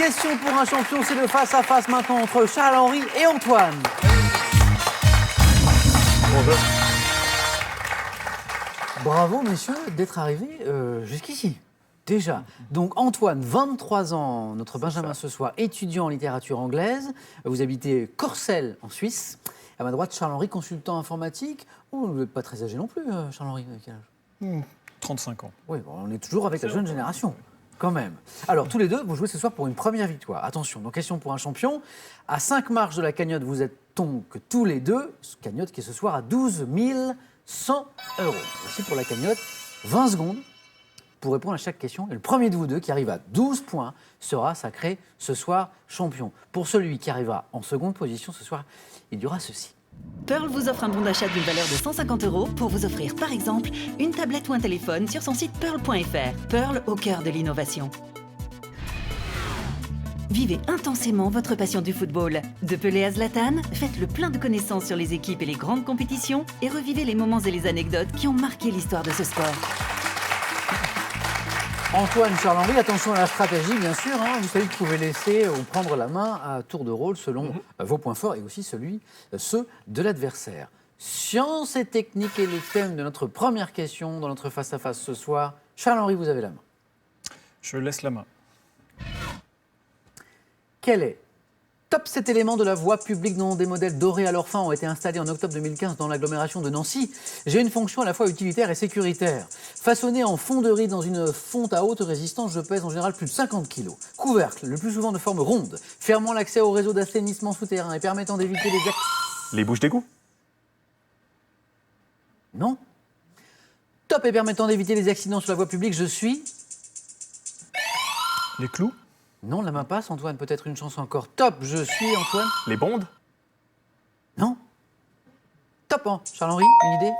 Question pour un champion, c'est le face-à-face maintenant entre Charles-Henri et Antoine. Bonjour. Bravo, messieurs, d'être arrivés jusqu'ici. Déjà. Donc, Antoine, 23 ans, notre Benjamin ce soir, étudiant en littérature anglaise. Vous habitez Corcelles, en Suisse. À ma droite, Charles-Henri, consultant informatique. Oh, vous n'êtes pas très âgé non plus, Charles-Henri. Quel âge ? 35 ans. Oui, bon, on est toujours avec la jeune génération, quand même. Alors, tous les deux, vous jouez ce soir pour une première victoire. Attention, donc question pour un champion. À 5 marches de la cagnotte, vous êtes donc tous les deux. Cagnotte qui est ce soir à 12 100 €. Voici pour la cagnotte, 20 secondes pour répondre à chaque question. Et le premier de vous deux qui arrive à 12 points sera sacré ce soir champion. Pour celui qui arrivera en seconde position ce soir, il y aura ceci. Pearl vous offre un bon d'achat d'une valeur de 150 € pour vous offrir, par exemple, une tablette ou un téléphone sur son site pearl.fr. Pearl au cœur de l'innovation. Vivez intensément votre passion du football. De Pelé à Zlatan, faites le plein de connaissances sur les équipes et les grandes compétitions et revivez les moments et les anecdotes qui ont marqué l'histoire de ce sport. Antoine, Charles-Henri, attention à la stratégie, bien sûr. Vous savez que vous pouvez laisser ou prendre la main à tour de rôle selon vos points forts et aussi ceux de l'adversaire. Science et technique est le thème de notre première question dans notre face-à-face ce soir. Charles-Henri, vous avez la main. Je laisse la main. Quel est top 7 éléments de la voie publique dont des modèles dorés à leur fin ont été installés en octobre 2015 dans l'agglomération de Nancy? J'ai une fonction à la fois utilitaire et sécuritaire. Façonné en fonderie dans une fonte à haute résistance, je pèse en général plus de 50 kg. Couvercle, le plus souvent de forme ronde, fermant l'accès au réseau d'assainissement souterrain et permettant d'éviter les Les bouches d'égout? Non. Top et permettant d'éviter les accidents sur la voie publique, je suis... Les clous? Non, la main passe, Antoine, peut-être une chance encore. Top, je suis, Antoine. Les bondes? Non. Top, hein, Charles-Henri, une idée?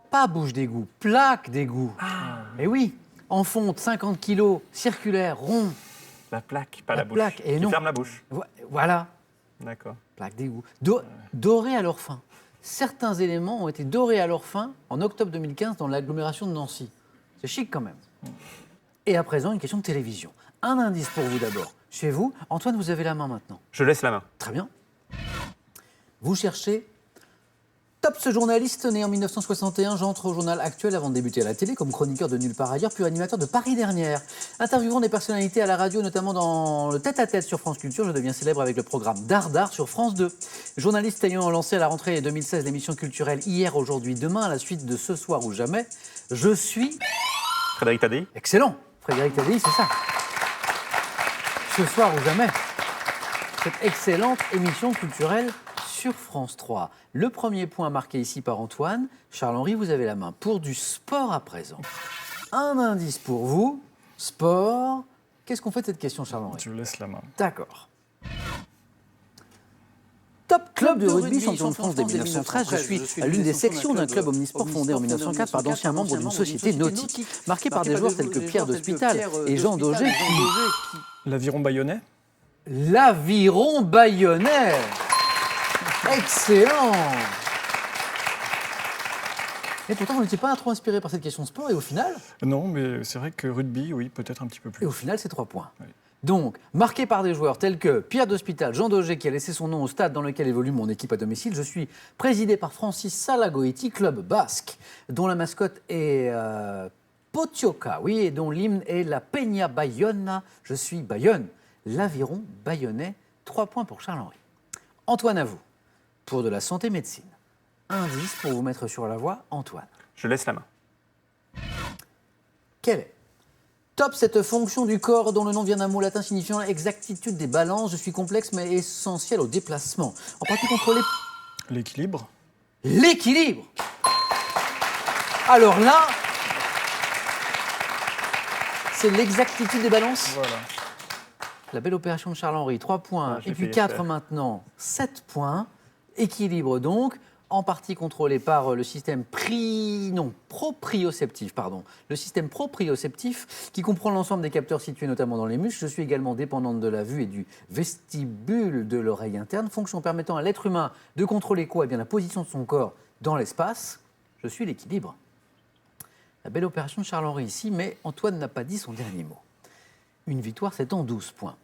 Pas bouche d'égout, plaque d'égout. Mais oui, en fonte, 50 kg, circulaire, rond. La plaque, pas la bouche. Plaque, et Qui non. ferme la bouche. Voilà, D'accord. plaque d'égout. Doré à leur fin. Certains éléments ont été dorés à leur fin en octobre 2015 dans l'agglomération de Nancy. C'est chic quand même. Et à présent, une question de télévision. Un indice pour vous d'abord. Chez vous, Antoine, vous avez la main maintenant. Je laisse la main. Très bien. Vous cherchez top, ce journaliste né en 1961. J'entre au journal Actuel avant de débuter à la télé comme chroniqueur de Nulle part ailleurs, puis animateur de Paris Dernière. Interviewant des personnalités à la radio, notamment dans le tête-à-tête sur France Culture, je deviens célèbre avec le programme Dardar sur France 2. Journaliste ayant lancé à la rentrée 2016 l'émission culturelle Hier, Aujourd'hui, Demain, à la suite de Ce Soir ou Jamais, je suis... Frédéric Tadei? Excellent. Frédéric Tadei, c'est ça. Ce soir ou jamais, cette excellente émission culturelle sur France 3. Le premier point marqué ici par Antoine. Charles-Henri, vous avez la main pour du sport à présent. Un indice pour vous, sport. Qu'est-ce qu'on fait de cette question, Charles-Henri? Je laisse la main. D'accord. Top club de rugby, champion de France dès 1913. Je suis à l'une des sections d'un club omnisport fondé en 1904 par d'anciens membres d'une société nautique, marquée par des joueurs tels que Pierre d'Hospital et Jean Daugé. L'Aviron bayonnais? L'Aviron bayonnais. Excellent. Et pourtant, vous n'étiez pas trop inspiré par cette question de sport, et au final... Non, mais c'est vrai que rugby, oui, peut-être un petit peu plus. Et au final, c'est 3 points. Oui. Donc, marqué par des joueurs tels que Pierre d'Hospital, Jean Daugé, qui a laissé son nom au stade dans lequel évolue mon équipe à domicile, je suis présidé par Francis Salagoiti, club basque, dont la mascotte est Potioka, oui, et dont l'hymne est la Peña Bayona. Je suis Bayonne, l'Aviron bayonnais. 3 points pour Charles-Henri. Antoine, à vous, pour de la santé médecine. Indice pour vous mettre sur la voie, Antoine. Je laisse la main. Quelle est top cette fonction du corps dont le nom vient d'un mot latin signifiant exactitude des balances? Je suis complexe mais essentiel au déplacement. En partie contrôlé... L'équilibre? L'équilibre. Alors là, c'est l'exactitude des balances. Voilà. La belle opération de Charles-Henri, 3 points. Ah, j'ai et puis failli 4 faire. maintenant, 7 points. Équilibre donc, en partie contrôlé par le système proprioceptif, le système proprioceptif qui comprend l'ensemble des capteurs situés notamment dans les muscles. Je suis également dépendante de la vue et du vestibule de l'oreille interne, fonction permettant à l'être humain de contrôler quoi? Eh bien, la position de son corps dans l'espace. Je suis l'équilibre. La belle opération de Charles-Henri ici, mais Antoine n'a pas dit son dernier mot. Une victoire, c'est en 12 points.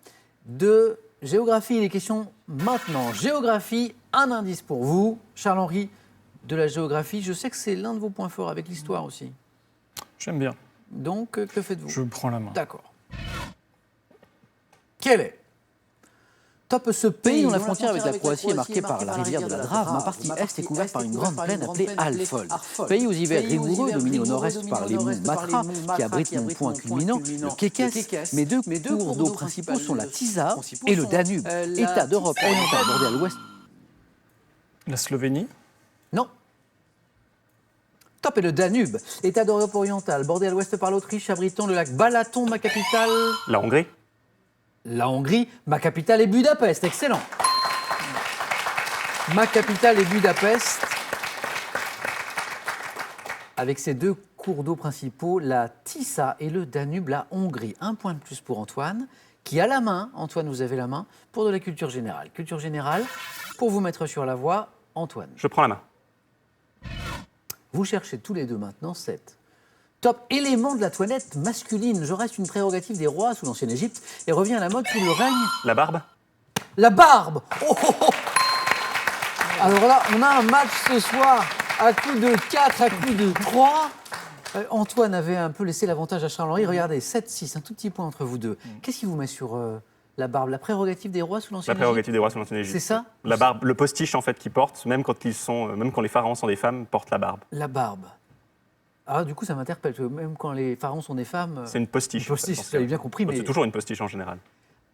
de géographie. Les questions maintenant. Géographie, un indice pour vous. Charles-Henri, de la géographie. Je sais que c'est l'un de vos points forts avec l'histoire aussi. J'aime bien. Donc, que faites-vous? Je prends la main. D'accord. Quel est top ce pays dont la frontière avec la Croatie est marquée par la rivière de la Drave? Ma partie est couverte par une grande plaine appelée Alfold. Pays aux hivers rigoureux, dominé au nord-est par les monts Matra, qui abritent mon point culminant, le Kékes. Mes deux cours d'eau principaux sont la Tisa et le Danube, État d'Europe orientale bordé à l'ouest. La Slovénie. Non. Top et le Danube, État d'Europe orientale bordé à l'ouest par l'Autriche, abritant le lac Balaton, ma capitale. La Hongrie. La Hongrie, ma capitale est Budapest. Excellent. Ma capitale est Budapest. Avec ses deux cours d'eau principaux, la Tisa et le Danube, la Hongrie. Un point de plus pour Antoine, qui a la main. Antoine, vous avez la main pour de la culture générale. Culture générale, pour vous mettre sur la voie, Antoine. Je prends la main. Vous cherchez tous les deux maintenant cette top élément de la toilette masculine. Je reste une prérogative des rois sous l'ancienne Égypte et revient à la mode sous le règne. La barbe. La barbe. Oh, oh, oh. Alors là, on a un match ce soir à coup de 4, à coup de 3. Antoine avait un peu laissé l'avantage à Charles-Henri. Regardez, 7-6, un tout petit point entre vous deux. Qu'est-ce qui vous met sur la barbe? La prérogative des rois sous l'ancienne La Égypte? prérogative des rois sous l'ancienne Égypte. C'est ça? La barbe, le postiche en fait qu'ils portent, même quand les pharaons sont des femmes, portent la barbe. La barbe. Ah, du coup, ça m'interpelle. Même quand les pharaons sont des femmes. C'est une postiche. Une postiche, en fait, j'avais bien compris. Mais C'est toujours une postiche en général.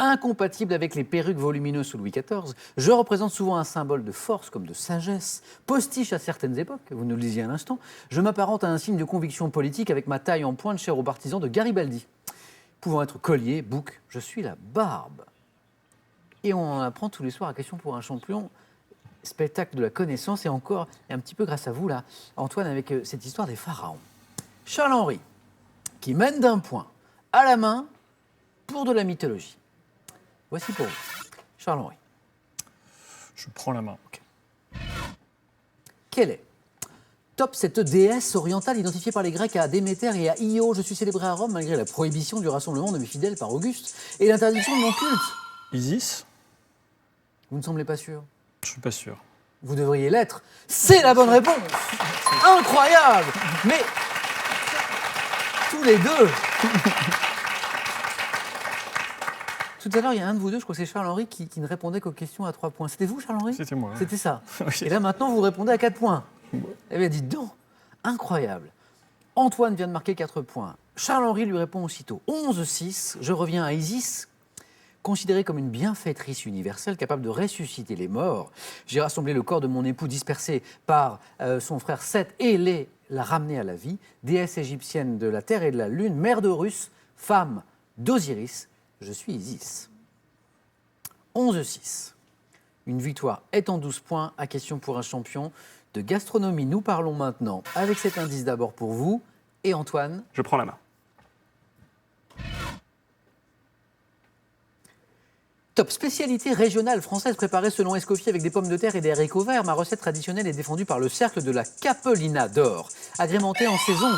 incompatible avec les perruques volumineuses sous Louis XIV, je représente souvent un symbole de force comme de sagesse. Postiche à certaines époques, vous nous le disiez à l'instant, je m'apparente à un signe de conviction politique avec ma taille en pointe chère aux partisans de Garibaldi. Pouvant être collier, bouc, je suis la barbe. Et on en apprend tous les soirs à Question pour un champion, spectacle de la connaissance, et encore, et un petit peu grâce à vous, là, Antoine, avec cette histoire des pharaons. Charles-Henri, qui mène d'un point à la main pour de la mythologie. Voici pour vous, Charles-Henri. Je prends la main. Ok. Quelle est top cette déesse orientale identifiée par les Grecs à Déméter et à Io? Je suis célébré à Rome malgré la prohibition du rassemblement de mes fidèles par Auguste et l'interdiction de mon culte. Isis. Vous ne semblez pas sûr? Je suis pas sûr. Vous devriez l'être. C'est la bonne réponse. Incroyable. Mais tous les deux. Tout à l'heure, il y a un de vous deux, je crois que c'est Charles-Henri, qui ne répondait qu'aux questions à 3 points. C'était vous, Charles-Henri? C'était moi. C'était ça. Oui. Et là, maintenant, vous répondez à 4 points. Eh bien, dites donc, incroyable. Antoine vient de marquer 4 points. Charles-Henri lui répond aussitôt. 11-6, je reviens à Isis. Considérée comme une bienfaitrice universelle capable de ressusciter les morts, j'ai rassemblé le corps de mon époux dispersé par son frère Seth et l'a ramené à la vie. Déesse égyptienne de la terre et de la lune, mère d'Horus, femme d'Osiris, je suis Isis. 11-6. Une victoire est en 12 points à Question pour un champion. De gastronomie, nous parlons maintenant avec cet indice d'abord pour vous. Et Antoine? Je prends la main. Top spécialité régionale française préparée selon Escoffier avec des pommes de terre et des haricots verts. Ma recette traditionnelle est défendue par le cercle de la Capelina d'or, agrémentée en saison.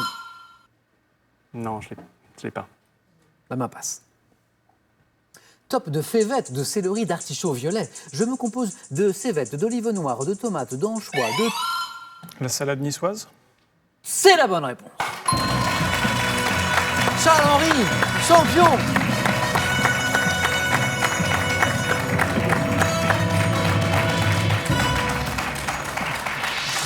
Non, je l'ai pas. La main passe. Top de févettes, de céleri, d'artichaut violet. Je me compose de cévettes, d'olive noire, de tomates, d'anchois, de... La salade niçoise. C'est la bonne réponse. Charles-Henri, champion.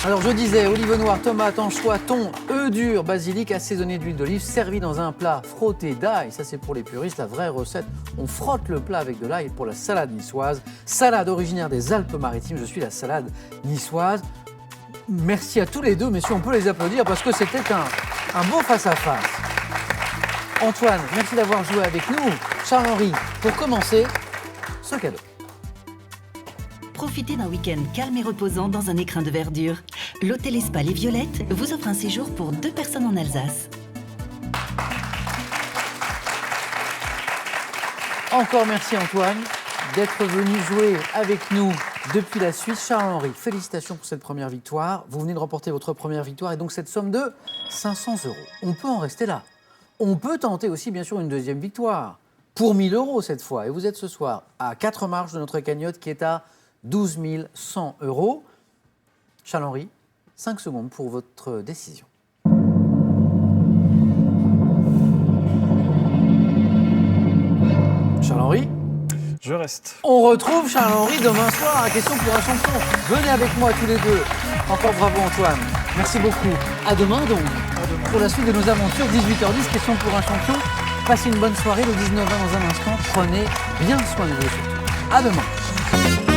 Alors je disais, olive noire, tomate, anchois, thon, œufs durs, basilic assaisonné d'huile d'olive, servi dans un plat frotté d'ail. Ça c'est pour les puristes, la vraie recette. On frotte le plat avec de l'ail pour la salade niçoise. Salade originaire des Alpes-Maritimes, je suis la salade niçoise. Merci à tous les deux, messieurs, on peut les applaudir parce que c'était un beau face-à-face. Antoine, merci d'avoir joué avec nous. Charles-Henri, pour commencer, ce cadeau. Profitez d'un week-end calme et reposant dans un écrin de verdure. L'hôtel et Spa Les Violettes vous offre un séjour pour 2 personnes en Alsace. Encore merci Antoine d'être venu jouer avec nous depuis la Suisse. Charles-Henri, félicitations pour cette première victoire. Vous venez de remporter votre première victoire et donc cette somme de 500 €. On peut en rester là. On peut tenter aussi bien sûr une deuxième victoire. pour 1 000 € cette fois. Et vous êtes ce soir à 4 marches de notre cagnotte qui est à 12 100 €. Charles-Henri, 5 secondes pour votre décision. Charles-Henri, Je reste. on retrouve Charles-Henri demain soir à Question pour un champion. Venez avec moi tous les deux. Encore bravo Antoine. Merci beaucoup. À demain donc. Pour la suite de nos aventures, 18h10, Question pour un champion. Passez une bonne soirée, le 19h dans un instant. Prenez bien soin de vous surtout. À demain.